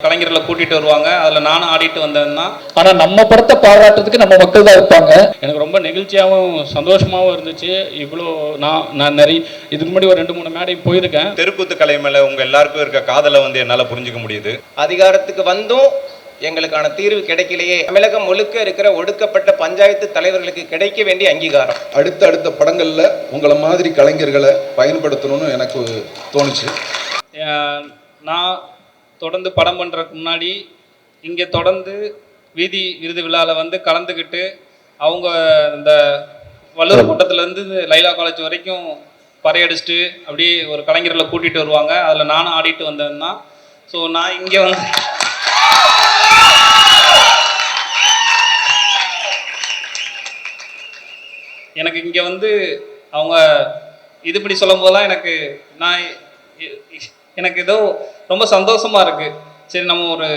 கலைஞர்களை கூட்டிட்டு வருவாங்க. அதில் நானும் ஆடிட்டு வந்தேன் தான். ஆனால் நம்ம படத்தை பாராட்டுறதுக்கு நம்ம மக்கள் தான் இருப்பாங்க. எனக்கு ரொம்ப நெகிழ்ச்சியாகவும் சந்தோஷமாகவும் இருந்துச்சு. இவ்வளோ நான் நிறைய இதுக்கு முன்னாடி ஒரு 2-3 மேடை போயிருக்கேன். தெருக்கூத்து கலை மேலே உங்கள் எல்லாருக்கும் இருக்க காதலை என்னால் புரிஞ்சுக்க முடியுது. அதிகாரத்துக்கு வந்தும் எங்களுக்கான தீர்வு கிடைக்கலையே. தமிழகம் முழுக்க இருக்கிற ஒடுக்கப்பட்ட பஞ்சாயத்து தலைவர்களுக்கு கிடைக்க வேண்டிய அங்கீகாரம். அடுத்த படங்களில் உங்களை மாதிரி கலைஞர்களை பயன்படுத்தணும்னு எனக்கு தோணுச்சு. நான் தொடர்ந்து படம் பண்ணுறதுக்கு முன்னாடி இங்கே தொடர்ந்து வீதி விருது விழாவில் கலந்துக்கிட்டு அவங்க இந்த வள்ளுவர் கூட்டத்துலேருந்து லைலா காலேஜ் வரைக்கும் பறையடிச்சிட்டு அப்படியே ஒரு கலைஞர்களை கூட்டிகிட்டு வருவாங்க. அதில் நானும் ஆடிட்டு வந்தேன் தான். ஸோ நான் இங்கே எனக்கு இங்கே அவங்க இதுபடி சொல்லும் போதெல்லாம் எனக்கு ஏதோ ரொம்ப சந்தோஷமாக இருக்குது. சரி, நம்ம ஒரு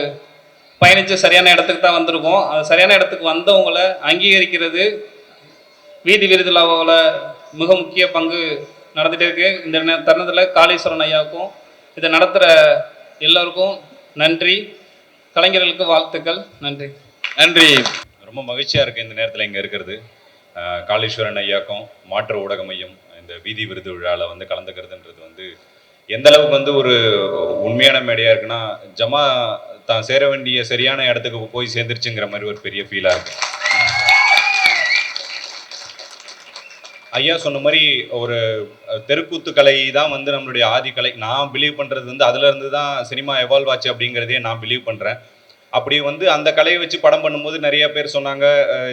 பயணித்து சரியான இடத்துக்கு தான் வந்திருக்கோம். அது சரியான இடத்துக்கு வந்தவங்களை அங்கீகரிக்கிறது வீதி விருதுலாவில் மிக முக்கிய பங்கு நடந்துகிட்டே இருக்கு. இந்த தருணத்தில் காளீஸ்வரன் ஐயாவுக்கும் இதை நடத்துகிற எல்லோருக்கும் நன்றி. கலைஞர்களுக்கு வாழ்த்துக்கள். நன்றி. நன்றி. ரொம்ப மகிழ்ச்சியாக இருக்குது இந்த நேரத்தில் இங்கே இருக்கிறது. காளீஸ்வரன் ஐயாக்கும் மாற்று ஊடக மையம் இந்த வீதி விருது விழாவில் கலந்துக்கிறதுன்றது எந்த அளவுக்கு ஒரு உண்மையான மேடையாக இருக்குன்னா, ஜமா தான் சேர வேண்டிய சரியான இடத்துக்கு போய் சேர்ந்துருச்சுங்கிற மாதிரி ஒரு பெரிய ஃபீலாக இருக்கு. ஐயா சொன்ன மாதிரி ஒரு தெருக்கூத்து கலை தான் நம்மளுடைய ஆதி கலை. நான் பிலீவ் பண்ணுறது அதுலேருந்து தான் சினிமா எவால்வ் ஆச்சு அப்படிங்கிறதே நான் பிலீவ் பண்ணுறேன். அப்படி அந்த கலையை வச்சு படம் பண்ணும்போது நிறைய பேர் சொன்னாங்க,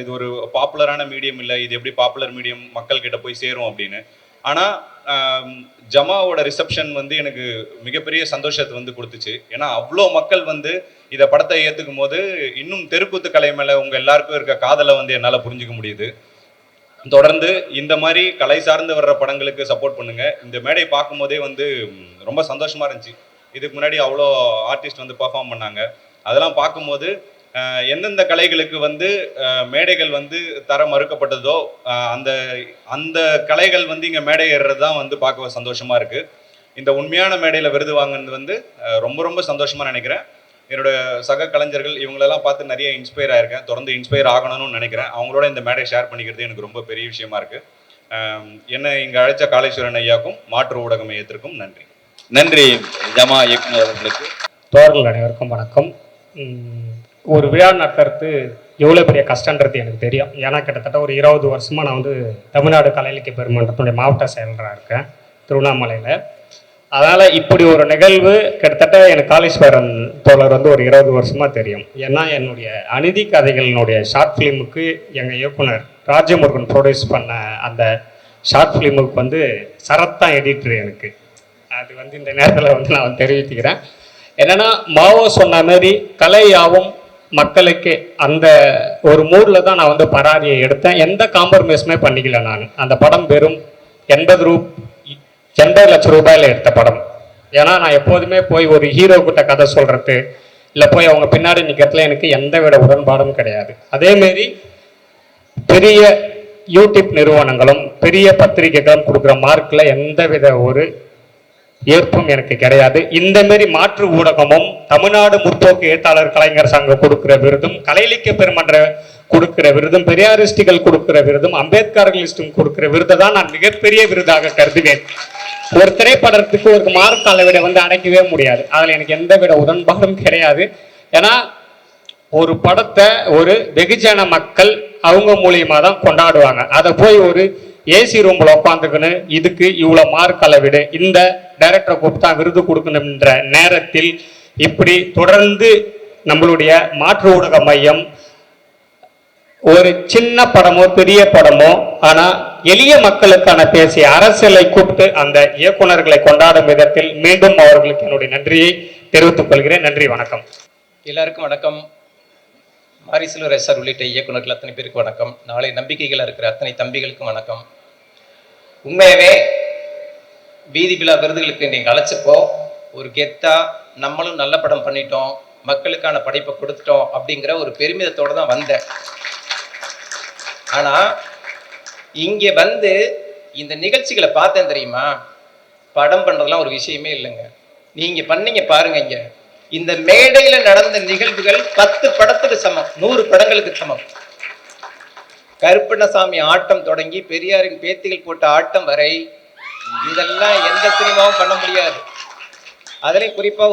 இது ஒரு பாப்புலரான மீடியம் இல்லை, இது எப்படி பாப்புலர் மீடியம் மக்கள்கிட்ட போய் சேரும் அப்படின்னு. ஆனால் ஜமாவோட ரிசப்ஷன் எனக்கு மிகப்பெரிய சந்தோஷத்தை கொடுத்துச்சு. ஏன்னா அவ்வளோ மக்கள் இதை படத்தை ஏற்றுக்கும் போது இன்னும் தெருக்கூத்து கலை மேலே உங்கள் எல்லாருக்கும் இருக்க காதலை என்னால் புரிஞ்சுக்க முடியுது. தொடர்ந்து இந்த மாதிரி கலை சார்ந்து வர்ற படங்களுக்கு சப்போர்ட் பண்ணுங்க. இந்த மேடை பார்க்கும் போதே ரொம்ப சந்தோஷமா இருந்துச்சு. இதுக்கு முன்னாடி அவ்வளோ ஆர்டிஸ்ட் பெர்ஃபார்ம் பண்ணாங்க. அதெல்லாம் பார்க்கும்போது எந்தெந்த கலைகளுக்கு மேடைகள் தர மறுக்கப்பட்டதோ அந்த அந்த கலைகள் இங்கே மேடை ஏறுறது தான் பார்க்க சந்தோஷமா இருக்கு. இந்த உண்மையான மேடையில் விருது வாங்கினது ரொம்ப ரொம்ப சந்தோஷமா நினைக்கிறேன். என்னோட சக கலைஞர்கள் இவங்களெல்லாம் பார்த்து நிறைய இன்ஸ்பயர் ஆயிருக்கேன். தொடர்ந்து இன்ஸ்பயர் ஆகணும்னு நினைக்கிறேன். அவங்களோட இந்த மேடை ஷேர் பண்ணிக்கிறது எனக்கு ரொம்ப பெரிய விஷயமா இருக்கு. என்னை இங்கே அழைச்ச காளீஸ்வரன் ஐயாக்கும் மாற்று ஊடக மையத்திற்கும் நன்றி. நன்றி ஜமா இயக்குனர் அவர்களுக்கு. தோழர்கள் அனைவருக்கும் வணக்கம். ஒரு விழா நடத்துறது எவ்வளோ பெரிய கஷ்டன்றது எனக்கு தெரியும். ஏன்னா கிட்டத்தட்ட ஒரு 20 வருஷமாக நான் தமிழ்நாடு கலை இலக்கிய பெருமன்றத்துடைய மாவட்ட செயலராக இருக்கேன் திருவண்ணாமலையில். அதனால் இப்படி ஒரு நிகழ்வு கிட்டத்தட்ட எனக்கு காளீஸ்வரன் தோழர் ஒரு 20 வருஷமாக தெரியும். ஏன்னா என்னுடைய அநீதி கதைகளினுடைய ஷார்ட் ஃபிலிமுக்கு எங்கள் இயக்குனர் ராஜமுருகன் ப்ரொடியூஸ் பண்ண அந்த ஷார்ட் ஃபிலிமுக்கு சரத் தான் எடிட்டர். எனக்கு அது இந்த நேரத்தில் நான் தெரிவித்துக்கிறேன். என்னென்னா மாவோ சொன்ன மாதிரி கலையாவும் மக்களுக்கு அந்த ஒரு மூடில் தான் நான் பராரியை எடுத்தேன். எந்த காம்ப்ரமைஸுமே பண்ணிக்கல. நான் அந்த படம் வெறும் 80 லட்சம் ரூபாயில் எடுத்த படம். ஏன்னா நான் எப்போதுமே போய் ஒரு ஹீரோ கிட்ட கதை சொல்கிறது இல்லை போய் அவங்க பின்னாடி நிற்கிறதுல எனக்கு எந்த வித உடன்பாடும் கிடையாது. அதேமாரி பெரிய யூடியூப் நிறுவனங்களும் பெரிய பத்திரிகைகளும் கொடுக்குற மார்க்கில் எந்த வித ஒரு ஏற்பும் எனக்கு கிடையாது. இந்த மாரி மாற்று ஊடகமும் தமிழ்நாடு முற்போக்கு எழுத்தாளர் கலைஞர் சங்கம் கொடுக்கிற விருதும் கலை இலக்கிய பெருமன்ற கொடுக்கிற விருதும் பெரியாரிஸ்டுகள் கொடுக்கிற விருதும் அம்பேத்கர்களிஸ்டும் கொடுக்கிற விருதை தான் நான் மிகப்பெரிய விருதாக கருதுவேன். ஒரு திரைப்படத்துக்கு ஒரு மார்க் அளவிட அடைக்கவே முடியாது. அதில் எனக்கு எந்த வித உடன்பாடும் கிடையாது. ஏன்னா ஒரு படத்தை ஒரு வெகுஜன மக்கள் அவங்க மூலியமாக தான் கொண்டாடுவாங்க. அதை போய் ஒரு ஏசி ரூம்ல உட்காந்துக்குன்னு இதுக்கு இவ்வளோ மார்க் அளவிடு இந்த டைரக்டரை கூப்பிட்டா விருது கொடுக்கணுன்ற நேரத்தில் இப்படி தொடர்ந்து நம்மளுடைய மாற்று ஊடக மையம் ஒரு சின்ன படமோ பெரிய படமோ ஆனால் எளிய மக்களுக்கான பேசிய அரசியலை கூப்பிட்டு அந்த இயக்குநர்களை கொண்டாடும் விதத்தில் மீண்டும் அவர்களுக்கு என்னுடைய நன்றியை தெரிவித்துக் கொள்கிறேன். நன்றி, வணக்கம். எல்லாருக்கும் வணக்கம். மாரிசில்வர் எஸ்ஆர் உள்ளிட்ட இயக்குநர்கள் அத்தனை பேருக்கு வணக்கம். நாளை நம்பிக்கைகள் இருக்கிற அத்தனை தம்பிகளுக்கும் வணக்கம். உண்மையாகவே வீதி விழா விருதுகளுக்கு நீங்கள் அழைச்சப்போ ஒரு கெத்தா நம்மளும் நல்ல படம் பண்ணிட்டோம், மக்களுக்கான படைப்பை கொடுத்துட்டோம் அப்படிங்கிற ஒரு பெருமிதத்தோடு தான் வந்தேன். ஆனால் இங்கே இந்த நிகழ்ச்சிகளை பார்த்தேன் தெரியுமா, படம் பண்ணுறதுலாம் ஒரு விஷயமே இல்லைங்க. நீங்கள் பண்ணீங்க பாருங்க. இங்கே இந்த மேடையில நடந்த நிகழ்வுகள் 10 படத்துக்கு சமம், 100 படங்களுக்கு சமம். கருப்பண்ணசாமி ஆட்டம் தொடங்கி பெரியாரின் பேத்திகள் போட்ட ஆட்டம் வரை இதெல்லாம் எந்த சினிமாவும் பண்ண முடியாது. அதுலயும் குறிப்பா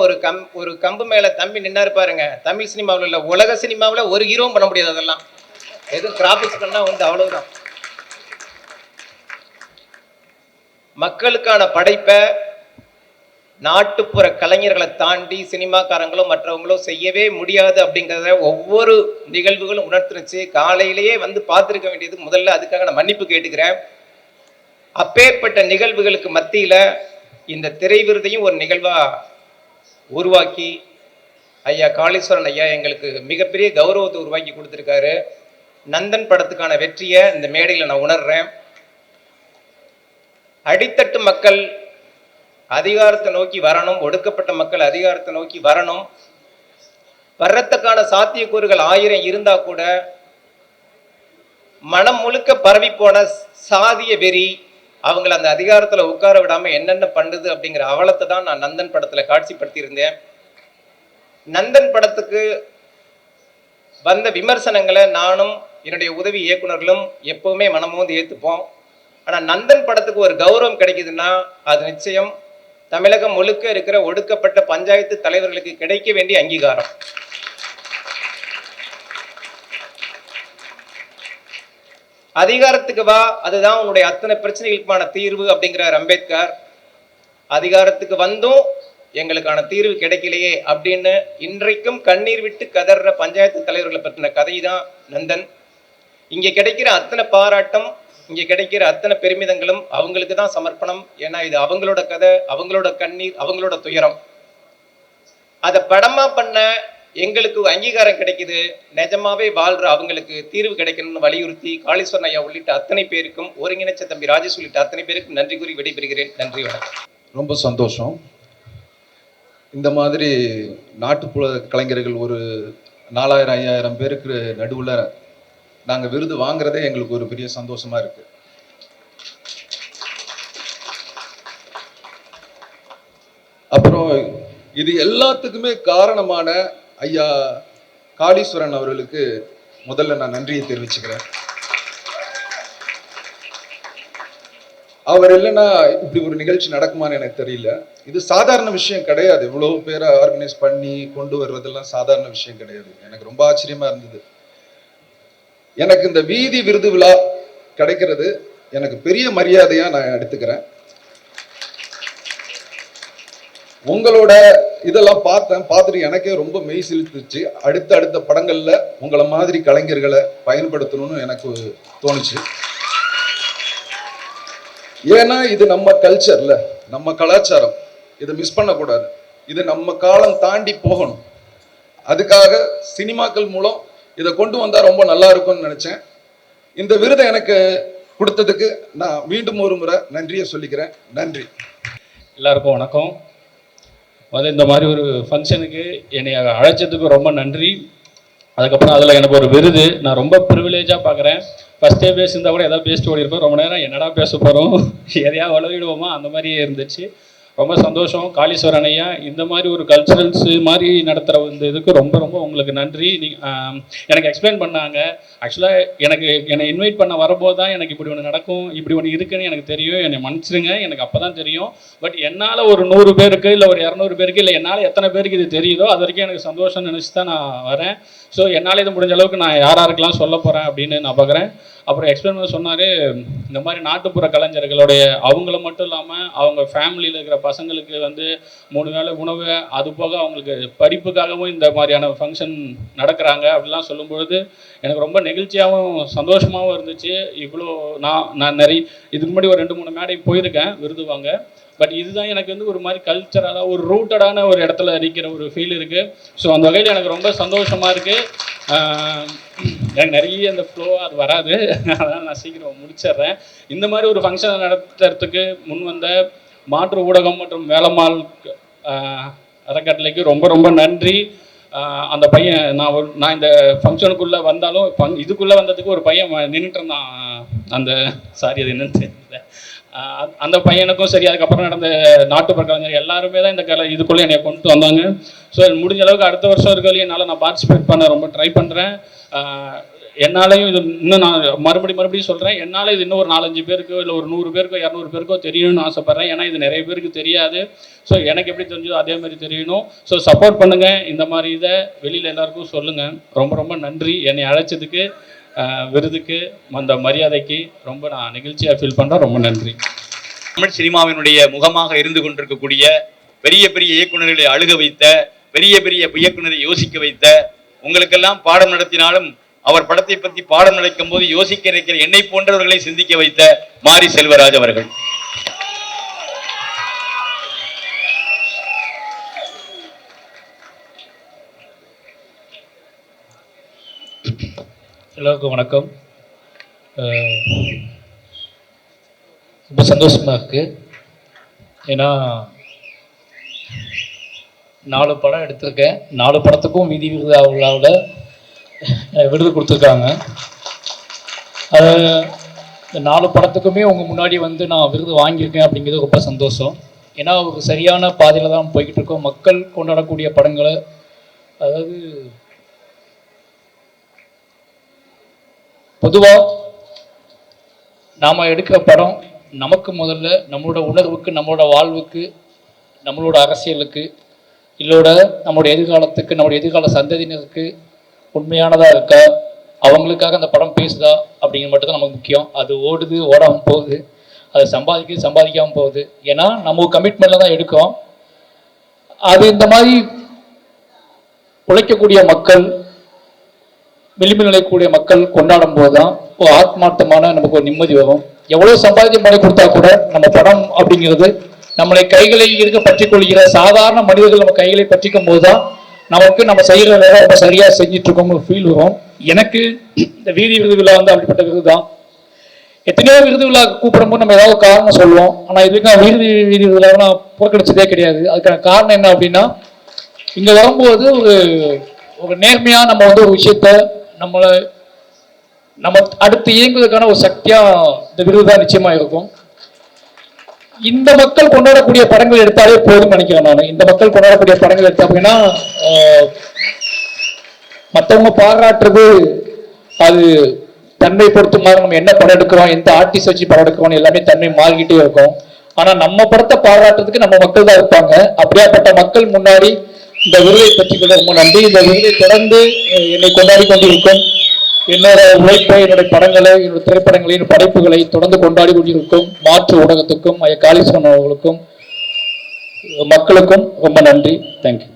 ஒரு கம்பு மேல தம்பி நின்னாரு பாருங்க, தமிழ் சினிமாவில் இல்ல உலக சினிமாவில் ஒரு ஹீரோவும் பண்ண முடியாது. அதெல்லாம் எதுவும் கிராபிக்ஸ் பண்ணா அவ்வளவுதான். மக்களுக்கான படைப்பை நாட்டுப்புற கலைஞர்களை தாண்டி சினிமாக்காரங்களும் மற்றவங்களும் செய்யவே முடியாது அப்படிங்கிறத ஒவ்வொரு நிகழ்வுகளும் உணர்த்துனுச்சு. காலையிலேயே வந்து பார்த்துருக்க வேண்டியது, முதல்ல அதுக்காக நான் மன்னிப்பு கேட்டுக்கிறேன். அப்பேற்பட்ட நிகழ்வுகளுக்கு மத்தியில இந்த திரை விருதையும் ஒரு நிகழ்வா உருவாக்கி ஐயா காளீஸ்வரன் ஐயா எங்களுக்கு மிகப்பெரிய கௌரவத்தை உருவாக்கி கொடுத்துருக்காரு. நந்தன் படத்துக்கான வெற்றியை இந்த மேடையில் நான் உணர்றேன். அடித்தட்டு மக்கள் அதிகாரத்தை நோக்கி வரணும், ஒடுக்கப்பட்ட மக்கள் அதிகாரத்தை நோக்கி வரணும். வர்றதுக்கான சாத்தியக்கூறுகள் 1000 இருந்தா கூட மனம் முழுக்க பரவி போன சாதிய வெறி அவங்களை அந்த அதிகாரத்துல உட்கார விடாம என்னென்ன பண்ணுது அப்படிங்கிற அவலத்தை தான் நான் நந்தன் படத்துல காட்சிப்படுத்தி இருந்தேன். நந்தன் படத்துக்கு வந்த விமர்சனங்களை நானும் என்னுடைய உதவி இயக்குநர்களும் எப்பவுமே மனமோந்து ஏத்துப்போம். ஆனா நந்தன் படத்துக்கு ஒரு கௌரவம் கிடைக்குதுன்னா அது நிச்சயம் தமிழகம் முழுக்க இருக்கிற ஒடுக்கப்பட்ட பஞ்சாயத்து தலைவர்களுக்கு கிடைக்க வேண்டிய அங்கீகாரம். அதிகாரத்துக்கு வா, அதுதான் உன்னுடைய அத்தனை பிரச்சனைகளுக்கான தீர்வு அப்படிங்கிறார் அம்பேத்கர். அதிகாரத்துக்கு வந்தும் எங்களுக்கான தீர்வு கிடைக்கலையே அப்படின்னு இன்றைக்கும் கண்ணீர் விட்டு கதற பஞ்சாயத்து தலைவர்களை பற்றின கதை தான் நந்தன். இங்கே கிடைக்கிற அத்தனை பாராட்டம், இங்கே கிடைக்கிற அத்தனை பெருமிதங்களும் அவங்களுக்கு தான் சமர்ப்பணம். ஏன்னா இது அவங்களோட கதை, அவங்களோட கண்ணீர், அவங்களோட துயரம். அதை படமா பண்ண எங்களுக்கு அங்கீகாரம் கிடைக்குது. நிஜமாவே வாழ்ற அவங்களுக்கு தீர்வு கிடைக்கணும்னு வலியுறுத்தி காளீஸ்வரன் ஐயா உள்ளிட்ட அத்தனை பேருக்கும், ஒருங்கிணைச்ச தம்பி ராஜேஷ் உள்ளிட்ட அத்தனை பேருக்கும் நன்றி கூறி விடைபெறுகிறேன். நன்றி, வணக்கம். ரொம்ப சந்தோஷம். இந்த மாதிரி நாட்டுப்புற கலைஞர்கள் ஒரு 4000-5000 பேருக்கு நடுவில் நாங்கள் விருது வாங்குறதே எங்களுக்கு ஒரு பெரிய சந்தோஷமா இருக்கு. அப்புறம் இது எல்லாத்துக்குமே காரணமான ஐயா காளீஸ்வரன் அவர்களுக்கு முதல்ல நான் நன்றியை தெரிவிச்சுக்கிறேன். அவர் இல்லைன்னா இப்படி ஒரு நிகழ்ச்சி நடக்குமான்னு எனக்கு தெரியல. இது சாதாரண விஷயம் கிடையாது. இவ்வளவு பேரை ஆர்கனைஸ் பண்ணி கொண்டு வருவதெல்லாம் சாதாரண விஷயம் கிடையாது. எனக்கு ரொம்ப ஆச்சரியமா இருந்தது. எனக்கு இந்த வீதி விருது விழா கிடைக்கிறது எனக்கு பெரிய மரியாதையா நான் எடுத்துக்கிறேன். உங்களோட இதெல்லாம் பார்த்துட்டு எனக்கே ரொம்ப மெய் சிலுத்துச்சு. அடுத்த படங்கள்ல உங்களை மாதிரி கலைஞர்களை பயன்படுத்தணும்னு எனக்கு தோணுச்சு. ஏன்னா இது நம்ம கல்ச்சர்ல, நம்ம கலாச்சாரம், இதை மிஸ் பண்ணக்கூடாது. இது நம்ம காலம் தாண்டி போகணும். அதுக்காக சினிமாக்கள் மூலம் இதை கொண்டு வந்தா ரொம்ப நல்லா இருக்கும்னு நினைச்சேன். இந்த விருதை எனக்கு கொடுத்ததுக்கு நான் மீண்டும் ஒரு முறை நன்றியை சொல்லிக்கிறேன். நன்றி. எல்லாருக்கும் வணக்கம். இந்த மாதிரி ஒரு ஃபங்க்ஷனுக்கு என்னை அழைச்சதுக்கு ரொம்ப நன்றி. அதுக்கப்புறம் அதில் எனக்கு ஒரு விருது நான் ரொம்ப ப்ரிவிலேஜாக பார்க்குறேன். ஃபஸ்ட்டே பேசியிருந்தா கூட எதாவது பேசிட்டு ஓடிருப்போம். ரொம்ப நேரம் என்னடா பேச போகிறோம், எதையா உளவிடுவோமா, அந்த மாதிரி இருந்துச்சு. ரொம்ப சந்தோஷம். காளீஸ்வரன் ஐயா இந்த மாதிரி ஒரு கல்ச்சுரல்ஸ் மாதிரி நடத்துகிற இதுக்கு ரொம்ப ரொம்ப உங்களுக்கு நன்றி. எனக்கு எக்ஸ்பிளைன் பண்ணாங்க. ஆக்சுவலாக என்னை இன்வைட் பண்ண வரும்போது தான் எனக்கு இப்படி ஒன்று நடக்கும், இப்படி ஒன்று இருக்குன்னு எனக்கு தெரியும். என்னை மன்னிச்சிருங்க, எனக்கு அப்போ தான் தெரியும். பட் என்னால் ஒரு 100 பேருக்கு இல்லை ஒரு 200 பேருக்கு இல்லை என்னால் எத்தனை பேருக்கு இது தெரியுதோ அது வரைக்கும் எனக்கு சந்தோஷம் நினச்சி தான் நான் வரேன். ஸோ என்னால் இது முடிஞ்ச அளவுக்கு நான் யாருக்கெல்லாம் சொல்ல போகிறேன் அப்படின்னு நான் பார்க்குறேன். அப்புறம் எக்ஸ்பிளைன் பண்ண சொன்னார், இந்த மாதிரி நாட்டுப்புற கலைஞர்களுடைய அவங்கள மட்டும் இல்லாமல் அவங்க ஃபேமிலியில் இருக்கிற பசங்களுக்கு 3 வேளை உணவு, அது போக அவங்களுக்கு படிப்புக்காகவும் இந்த மாதிரியான ஃபங்க்ஷன் நடக்கிறாங்க அப்படிலாம் சொல்லும்பொழுது எனக்கு ரொம்ப நெகிழ்ச்சியாகவும் சந்தோஷமாகவும் இருந்துச்சு. இவ்வளோ நான் நிறைய இதுக்கு முன்னாடி ஒரு 2-3 மேடை போயிருக்கேன் விருது வாங்க. பட் இதுதான் எனக்கு ஒரு மாதிரி கல்ச்சரலாக ஒரு ரூட்டடான ஒரு இடத்துல நிற்கிற ஒரு ஃபீல் இருக்குது. ஸோ அந்த வகையில் எனக்கு ரொம்ப சந்தோஷமாக இருக்குது. எனக்கு நிறைய அந்த ஃப்ளோ அது வராது, அதனால் நான் சீக்கிரம் முடிச்சிடுறேன். இந்த மாதிரி ஒரு ஃபங்க்ஷனை நடத்துறதுக்கு முன் வந்த மாற்று ஊடகம் மற்றும் வேலம்மாள் அறக்கட்டளைக்கு ரொம்ப ரொம்ப நன்றி. அந்த பையன் நான் இந்த ஃபங்க்ஷனுக்குள்ளே வந்தாலும் இதுக்குள்ளே வந்ததுக்கு ஒரு பையன் நின்றுட்டு இருந்தான். அந்த சாரி அது என்னன்னு தெரியல, அந்த பையனுக்கும் சரி, அதுக்கப்புறம் நடந்த நாட்டுப்புற கலைஞர் எல்லாருமே தான் இந்த இதுக்குள்ளே என்னை கொண்டு வந்தாங்க. ஸோ முடிஞ்ச அளவுக்கு அடுத்த வருஷம் இருக்கலையும் என்னால் நான் பார்ட்டிசிபேட் பண்ண ரொம்ப ட்ரை பண்ணுறேன். என்னாலையும் இது இன்னும் நான் மறுபடியும் சொல்கிறேன், என்னால் இது இன்னும் ஒரு 4-5 பேருக்கோ இல்லை ஒரு 100 பேருக்கோ 200 பேருக்கோ தெரியணும்னு ஆசைப்பட்றேன். ஏன்னா இது நிறைய பேருக்கு தெரியாது. ஸோ எனக்கு எப்படி தெரிஞ்சதோ அதே மாதிரி தெரியணும். ஸோ சப்போர்ட் பண்ணுங்கள், இந்த மாதிரி இதை வெளியில் எல்லாருக்கும் சொல்லுங்கள். ரொம்ப ரொம்ப நன்றி என்னை அழைச்சதுக்கு, விருதுக்கு, அந்த மரியாதைக்கு ரொம்ப நான் நெகிழ்ச்சியாக ஃபீல் பண்ணுறேன். ரொம்ப நன்றி. தமிழ் சினிமாவினுடைய முகமாக இருந்து கொண்டிருக்கக்கூடிய பெரிய பெரிய இயக்குநர்களை அழுக வைத்த, பெரிய பெரிய இயக்குநரை யோசிக்க வைத்த, உங்களுக்கெல்லாம் பாடம் நடத்தினாலும் அவர் படத்தை பற்றி பாடம் நடக்கும் போது யோசிக்க இருக்கிற என்னை போன்றவர்களை சிந்திக்க வைத்த மாரி செல்வராஜ் அவர்கள். எல்லாருக்கும் வணக்கம். ரொம்ப சந்தோஷமாக இருக்குது. ஏன்னா 4 படம் எடுத்திருக்கேன். 4 படத்துக்கும் வீதி விருது விழாவில் விருது கொடுத்துருக்காங்க. இந்த 4 படத்துக்குமே உங்கள் முன்னாடி வந்து நான் விருது வாங்கியிருக்கேன் அப்படிங்கிறது ரொம்ப சந்தோஷம். ஏன்னா ஒரு சரியான பாதையில் தான் போய்கிட்டு இருக்கோம். மக்கள் கொண்டாடக்கூடிய படங்களை, அதாவது பொதுவாக நாம் எடுக்கிற படம் நமக்கு முதல்ல நம்மளோட உணர்வுக்கு, நம்மளோட வாழ்வுக்கு, நம்மளோட அரசியலுக்கு, இல்லோட நம்மளோட எதிர்காலத்துக்கு, நம்மளோட எதிர்கால சந்ததியினருக்கு உண்மையானதாக இருக்கா, அவங்களுக்காக அந்த படம் பேசுதா அப்படிங்கிற மட்டும் தான் நமக்கு முக்கியம். அது ஓடுது, ஓடாமல் போகுது, அது சம்பாதிக்காமல் போகுது. ஏன்னா நம்ம கமிட்மெண்ட்டில் தான் எடுக்கிறோம். அது இந்த மாதிரி உழைக்கக்கூடிய மக்கள், விளிம்பு நிலைக்கூடிய மக்கள் கொண்டாடும் போது தான் ஒரு ஆத்மார்த்தமான நமக்கு ஒரு நிம்மதி வரும். எவ்வளோ சம்பாதியம் பண்ணி கொடுத்தா கூட நம்ம படம் அப்படிங்கிறது நம்மளை கைகளில் இருக்க பற்றி கொள்கிற சாதாரண மனிதர்கள் நம்ம கைகளை பற்றிக்கும் போது தான் நமக்கு நம்ம செய்கிற வேலை ரொம்ப சரியாக செஞ்சுட்டு இருக்கோம் ஒரு ஃபீல் வரும். எனக்கு இந்த வீதி விருது விழா வந்து அப்படிப்பட்ட விருது தான். எத்தனையோ விருது விழா கூப்பிடும்போது நம்ம ஏதாவது காரணம் சொல்லுவோம். ஆனால் இதுக்கு நான் வீதி விழாவை நான் புறக்கணிச்சதே கிடையாது. அதுக்கான காரணம் என்ன அப்படின்னா, இங்கே வரும்போது ஒரு நேர்மையாக நம்ம வந்து ஒரு விஷயத்த நம்ம அடுத்து இயங்குவதற்கான ஒரு சக்தியாக இந்த விருது தான் நிச்சயமாக இருக்கும். இந்த மக்கள் கொண்டாடக்கூடிய படங்கள் எடுத்தாலே போதும் நினைக்கிறேன் நான். இந்த மக்கள் கொண்டாடக்கூடிய படங்கள் எடுத்தா அப்படின்னா மற்றவங்க பாராட்டுறது அது தன்மை பொறுத்து மாதிரி நம்ம என்ன படம் எடுக்கிறோம், எந்த ஆர்டிஸ்ட் வச்சு படம் எடுக்கிறோம் எல்லாமே தன்மை மாறிக்கிட்டே இருக்கும். ஆனா நம்ம படத்தை பாராட்டுறதுக்கு நம்ம மக்கள் தான் இருப்பாங்க. அப்படியாப்பட்ட மக்கள் முன்னாடி இந்த விருதை பற்றிக்கொள்ள ரொம்ப நன்றி. இந்த விருதை தொடர்ந்து என்னை கொண்டாடி கொண்டிருக்கும், என்னோட உழைப்பை, என்னுடைய படங்களை, என்னோட திரைப்படங்களை, என்னோட படைப்புகளை தொடர்ந்து கொண்டாடி கொண்டிருக்கும் மாற்று ஊடகத்துக்கும், ஐயா காளீஸ்வரன் அவர்களுக்கும், மக்களுக்கும் ரொம்ப நன்றி. தேங்க்யூ.